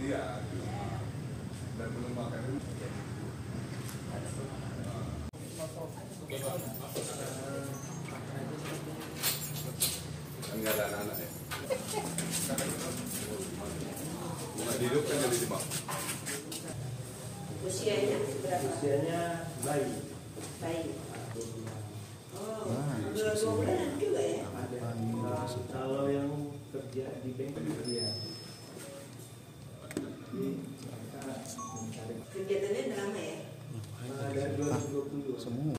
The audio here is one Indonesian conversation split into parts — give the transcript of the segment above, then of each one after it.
Iya. Dan belum makan. Enggak ada anak-anak ya. Bukan hidup kan jadi bang. Usianya berapa? Usianya bayi. Bayi. Oh, udah 2 bulan juga ya? Kalau yang kerja di bengkel dia. Kegiatannya udah lama ya? Dari 2022.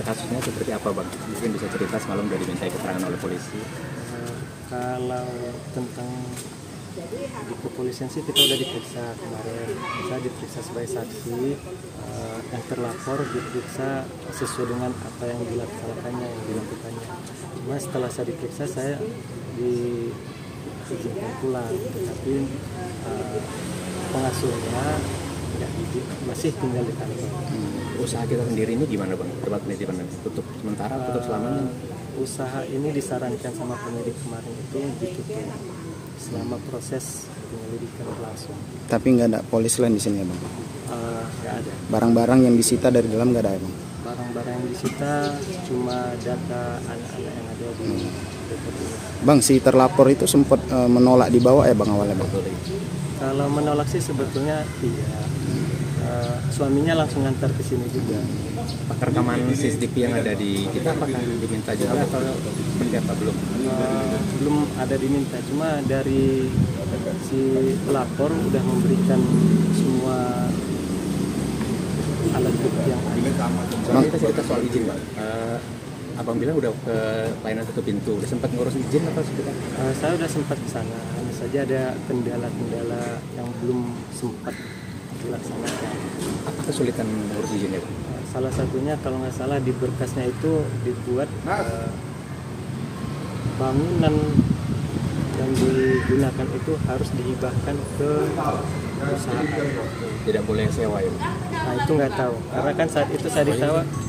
Kasusnya seperti apa bang? Mungkin bisa cerita, semalam udah dimintai keterangan oleh polisi. Kalau tentang di kepolisian sih kita udah diperiksa kemarin. Saya diperiksa sebagai saksi, yang terlapor diperiksa sesuai dengan apa yang dilaksanakannya, yang dilakukannya. Cuma setelah saya diperiksa saya diizinkan pulang, tetapi pengasuhnya tidak izin, masih tinggal di kantor. Usaha kita sendiri ini gimana bang? Tempat penitipan tutup sementara, tutup selamanya? Usaha ini disarankan sama penyidik kemarin itu ditutup selama proses penyelidikan berlangsung. Tapi nggak ada polis lain di sini ya bang? Nggak ada. Barang-barang yang disita dari dalam nggak ada ya bang? Barang-barang yang disita cuma data anak-anak yang ada di dekat ini. Bang, si terlapor itu sempat menolak dibawa ya bang awalnya bang? Kalau menolak sih sebetulnya iya. Suaminya langsung ngantar ke sini juga. Rekaman CCTV yang ada di kita apakah diminta juga? Seperti apa belum? Belum ada diminta, cuma dari si pelapor udah memberikan semua alat bukti yang ada. Bang, kita cerita soal izin bang. Abang bilang udah ke layanan tutup pintu, udah sempat ngurus izin atau seperti apa? Saya udah sempat ke sana, hanya saja ada kendala-kendala yang belum sempat dilaksanakan. Apa kesulitan ngurus izinnya bang? Salah satunya kalau nggak salah di berkasnya itu dibuat bangunan yang digunakan itu harus dihibahkan ke perusahaan. Tidak boleh sewa ya bang? Nah itu nggak tahu, karena kan saat itu saya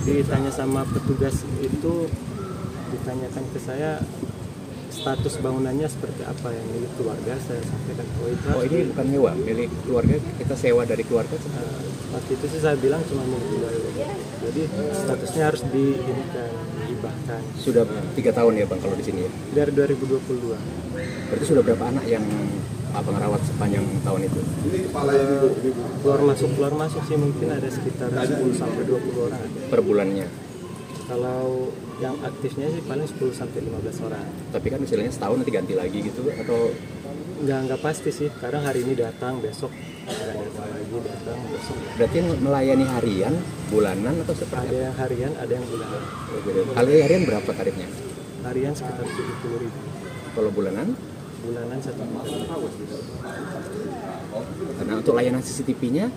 ditanya sama petugas itu, ditanyakan ke saya status bangunannya seperti apa, yang milik keluarga. Saya sampaikan oh ini bukan nyewa, milik keluarga, kita sewa dari keluarga. Waktu itu sih saya bilang cuma milik keluarga, jadi statusnya harus dihibahkan. Sudah 3 tahun ya bang kalau di sini ya? Dari 2022. Berarti sudah berapa anak yang abang rawat sepanjang tahun itu? Keluar masuk sih mungkin ada sekitar 10 sampai 20 orang. Per bulannya? Kalau yang aktifnya sih paling 10 sampai 15 orang. Tapi kan istilahnya setahun nanti ganti lagi gitu atau? Nggak pasti sih, kadang hari ini datang, besok datang lagi, datang, besok. Berarti melayani harian, bulanan atau seperti Ada apa? yang harian, ada yang bulanan. Kalau harian berapa tarifnya? Harian sekitar 70.000. Kalau bulanan? Bulanan 1 juta. Karena untuk layanan CCTV-nya,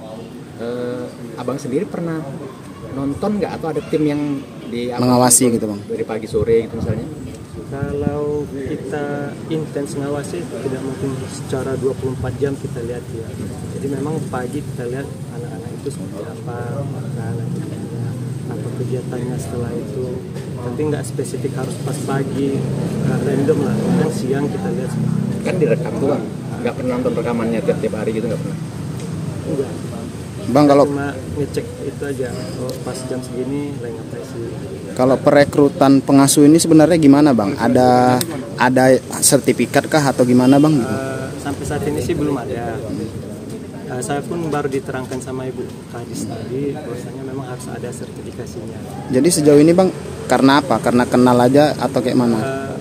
abang sendiri pernah nonton nggak atau ada tim yang mengawasi gitu bang? Dari pagi sore gitu misalnya? Kalau kita intens ngawasi tidak mungkin secara 24 jam kita lihat ya. Jadi memang pagi kita lihat anak-anak itu seperti apa, makan, apa kegiatannya setelah itu. Tapi nggak spesifik harus pas pagi, random lah. Kadang siang kita lihat. Kan direkam tuh bang, nggak pernah nonton rekamannya tiap hari gitu, nggak pernah? Enggak. Bang, kalau cuma ngecek itu aja, oh, pas jam segini lagi ngapain sih. Kalau perekrutan pengasuh ini sebenarnya gimana bang? Ada sertifikat kah atau gimana bang? Sampai saat ini sih belum ada. Saya pun baru diterangkan sama Ibu Kadis tadi bahwasanya memang harus ada sertifikasinya. Jadi sejauh ini bang, karena apa? Karena kenal aja atau kayak mana?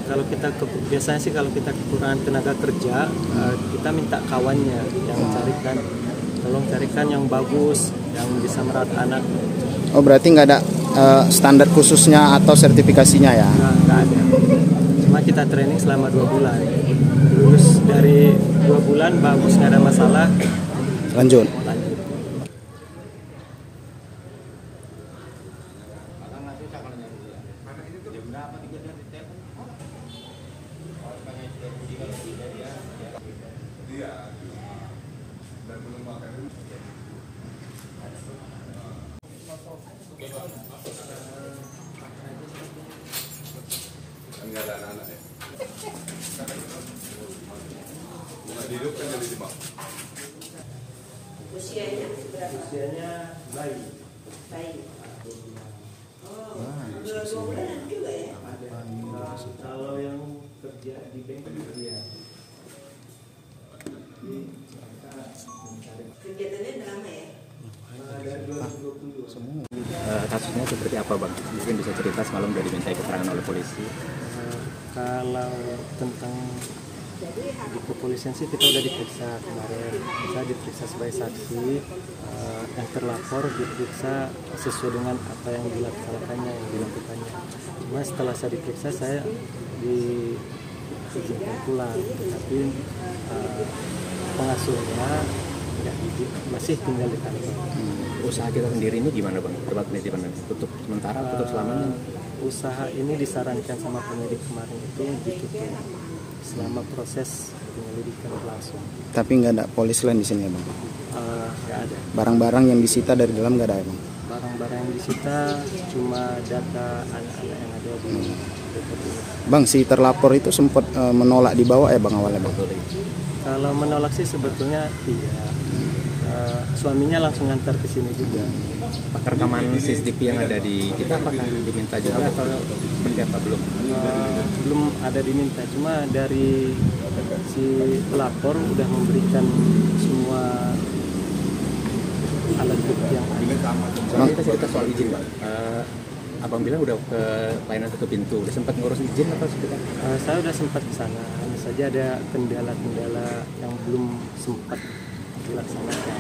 Kalau kita biasanya sih kalau kita kekurangan tenaga kerja, kita minta kawannya yang mencarikan. Tolong carikan yang bagus, yang bisa merawat anak. Oh berarti nggak ada standar khususnya atau sertifikasinya ya? Nggak ada. Cuma kita training selama 2 bulan. Lulus dari 2 bulan bagus, nggak ada masalah. Lanjut. Dan belum makan. Usianya berapa? Usianya bayi. Baik. Oh, Wah, udah 2 bulanan juga ya? Kalau yang kerja di bengkel dia. Kegiatannya udah lama ya? Dari 2022. Semua. Kasusnya seperti apa bang? Mungkin bisa cerita semalam udah dimintai keterangan oleh polisi. Kalau tentang di kepolisian sih kita udah diperiksa kemarin. Saya diperiksa sebagai saksi, yang terlapor diperiksa sesuai dengan apa yang dilaksanakannya, yang dilakukannya. Cuma setelah saya diperiksa saya diizinkan pulang, tapi pengasuhnya nggak izin, masih tinggal di kantor. Usaha kita sendiri ini gimana bang? Tempat penitipan tutup sementara, tutup selamanya? Usaha ini disarankan sama penyidik kemarin itu ditutup selama proses penyelidikan berlangsung. Tapi nggak ada polis lain di sini ya bang. Nggak ada. Barang-barang yang disita dari dalam nggak ada ya bang. Barang-barang yang disita cuma data anak-anak yang ada di dekat ini. Bang, si terlapor itu sempat menolak dibawa ya bang awalnya bang. Kalau menolak sih sebetulnya iya. Suaminya langsung ngantar ke sini juga. Rekaman CCTV yang ada di kita apakah diminta juga atau seperti apa belum? Belum ada diminta, cuma dari si pelapor udah memberikan semua alat bukti yang ada. Soalnya kita cerita soal izin bang. Abang bilang udah ke pelayanan satu pintu, udah sempat ngurus izin atau seperti apa? Saya udah sempat ke sana, hanya saja ada kendala-kendala yang belum sempat dilaksanakan.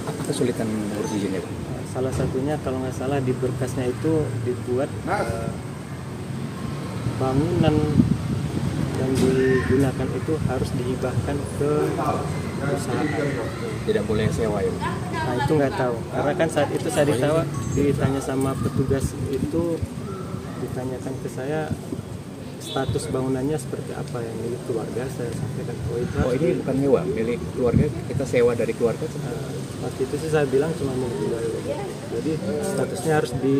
Apa kesulitan ngurus izin ya bang? Salah satunya kalau nggak salah di berkasnya itu dibuat bangunan yang digunakan itu harus dihibahkan ke perusahaan. Tidak boleh sewa ya bang? Nah itu nggak tahu, karena kan saat itu saya ditanya sama petugas itu, ditanyakan ke saya status bangunannya seperti apa, yang milik keluarga. Saya sampaikan Oh ini bukan nyewa, milik keluarga, kita sewa dari keluarga. waktu itu sih saya bilang cuma milik keluarga, jadi statusnya harus di